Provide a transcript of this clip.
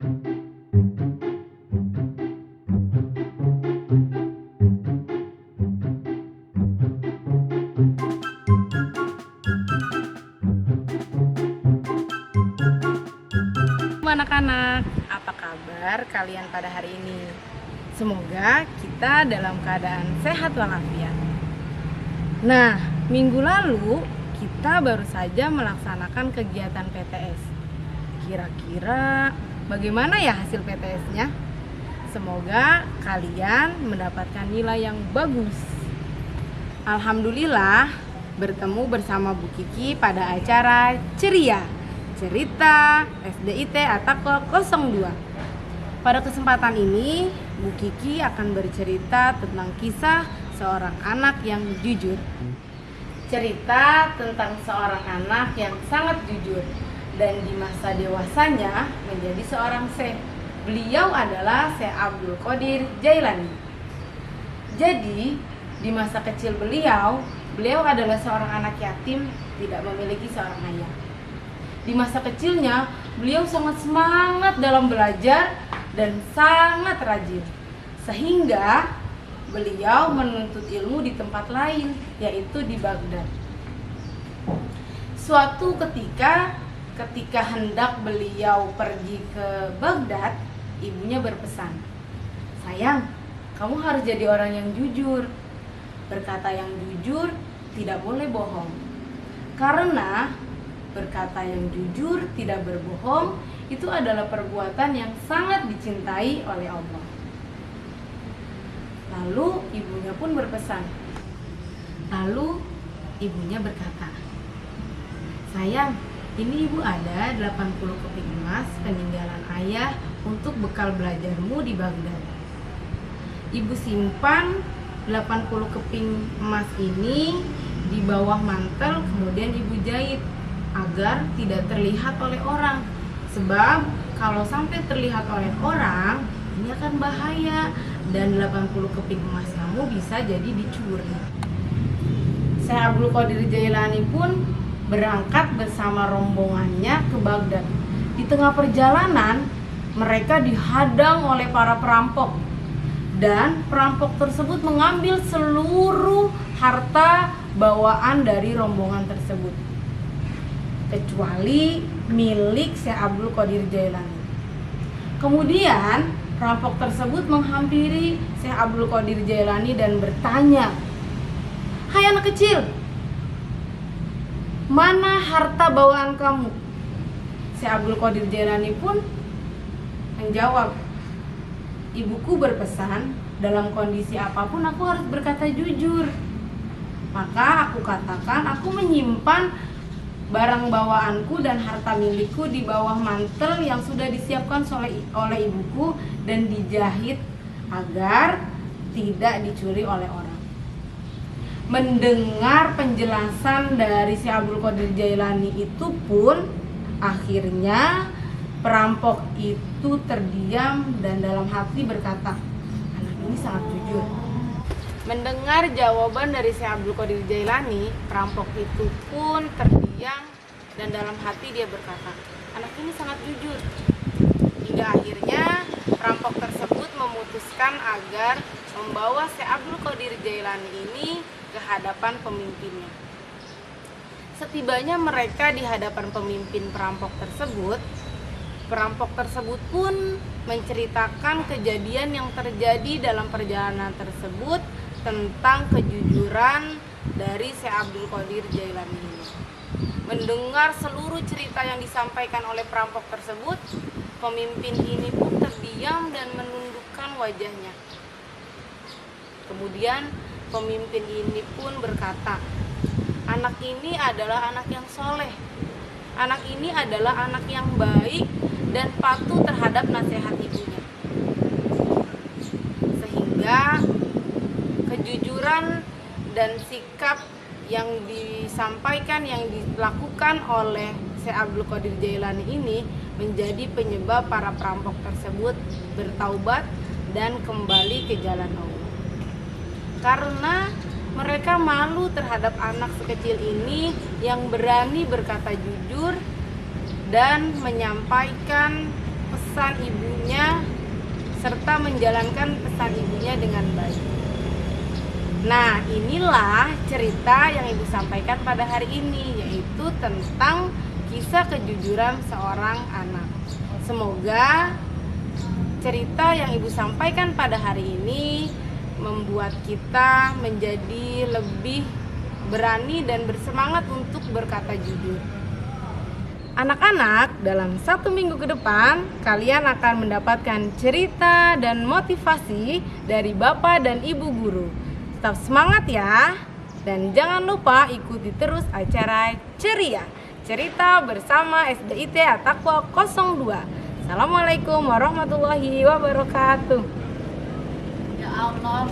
Anak-anak, apa kabar kalian pada hari ini? Semoga kita dalam keadaan sehat walafiat. Nah, minggu lalu kita baru saja melaksanakan kegiatan PTS. Kira-kira bagaimana ya hasil PTS-nya? Semoga kalian mendapatkan nilai yang bagus. Alhamdulillah, bertemu bersama Bu Kiki pada acara Ceria Cerita SDIT Atako 02. Pada kesempatan ini, Bu Kiki akan bercerita tentang kisah seorang anak yang jujur. Cerita tentang seorang anak yang sangat jujur dan di masa dewasanya menjadi seorang syekh. Beliau adalah Syekh Abdul Qadir Jailani. Jadi, di masa kecil beliau adalah seorang anak yatim, tidak memiliki seorang ayah. Di masa kecilnya, beliau sangat semangat dalam belajar dan sangat rajin. Sehingga beliau menuntut ilmu di tempat lain, yaitu di Baghdad. Suatu ketika hendak beliau pergi ke Baghdad, ibunya berpesan, "Sayang, kamu harus jadi orang yang jujur. Berkata yang jujur, tidak boleh bohong. Karena berkata yang jujur, tidak berbohong, itu adalah perbuatan yang sangat dicintai oleh Allah." Lalu ibunya pun berpesan. Lalu ibunya berkata, "Sayang, ini ibu ada 80 keping emas peninggalan ayah untuk bekal belajarmu di Baghdad. Ibu simpan 80 keping emas ini di bawah mantel, kemudian ibu jahit agar tidak terlihat oleh orang. Sebab kalau sampai terlihat oleh orang, ini akan bahaya dan 80 keping emas kamu bisa jadi dicuri." Syekh Abdul Qadir Jailani pun berangkat bersama rombongannya ke Baghdad. Di tengah perjalanan, mereka dihadang oleh para perampok. Dan perampok tersebut mengambil seluruh harta bawaan dari rombongan tersebut, kecuali milik Syekh Abdul Qadir Jailani. Kemudian perampok tersebut menghampiri Syekh Abdul Qadir Jailani dan bertanya, "Hai anak kecil, mana harta bawaan kamu?" Syekh Abdul Qadir Jailani pun menjawab, "Ibuku berpesan, dalam kondisi apapun aku harus berkata jujur. Maka aku katakan aku menyimpan barang bawaanku dan harta milikku di bawah mantel yang sudah disiapkan oleh ibuku dan dijahit agar tidak dicuri oleh orang." Mendengar penjelasan dari Syekh Abdul Qadir Jailani itu pun, akhirnya perampok itu terdiam dan dalam hati berkata, "Anak ini sangat jujur." Mendengar jawaban dari Syekh Abdul Qadir Jailani, perampok itu pun terdiam dan dalam hati dia berkata, "Anak ini sangat jujur." Hingga akhirnya perampok tersebut memutuskan agar membawa Syekh Abdul Qadir Jailani ini ke hadapan pemimpinnya. Setibanya mereka di hadapan pemimpin perampok tersebut pun menceritakan kejadian yang terjadi dalam perjalanan tersebut tentang kejujuran dari Syekh Abdul Qadir Jailani ini. Mendengar seluruh cerita yang disampaikan oleh perampok tersebut, pemimpin ini pun terdiam dan menundukkan wajahnya. Kemudian pemimpin ini pun berkata, "Anak ini adalah anak yang soleh. Anak ini adalah anak yang baik dan patuh terhadap nasihat ibunya." Sehingga kejujuran dan sikap yang disampaikan, yang dilakukan oleh Syekh Abdul Qadir Jailani ini menjadi penyebab para perampok tersebut bertaubat dan kembali ke jalan Allah. Karena mereka malu terhadap anak sekecil ini yang berani berkata jujur dan menyampaikan pesan pesan ibunya serta menjalankan pesan ibunya dengan baik. Nah, inilah cerita yang ibu sampaikan pada hari ini, yaitu tentang kisah kejujuran seorang anak. Semoga cerita yang ibu sampaikan pada hari ini membuat kita menjadi lebih berani dan bersemangat untuk berkata jujur. Anak-anak, dalam 1 minggu ke depan, kalian akan mendapatkan cerita dan motivasi dari Bapak dan Ibu Guru. Tetap semangat ya, dan jangan lupa ikuti terus acara Ceria, cerita bersama SDIT At-Taqwa 02. Assalamualaikum warahmatullahi wabarakatuh. Ya Allah,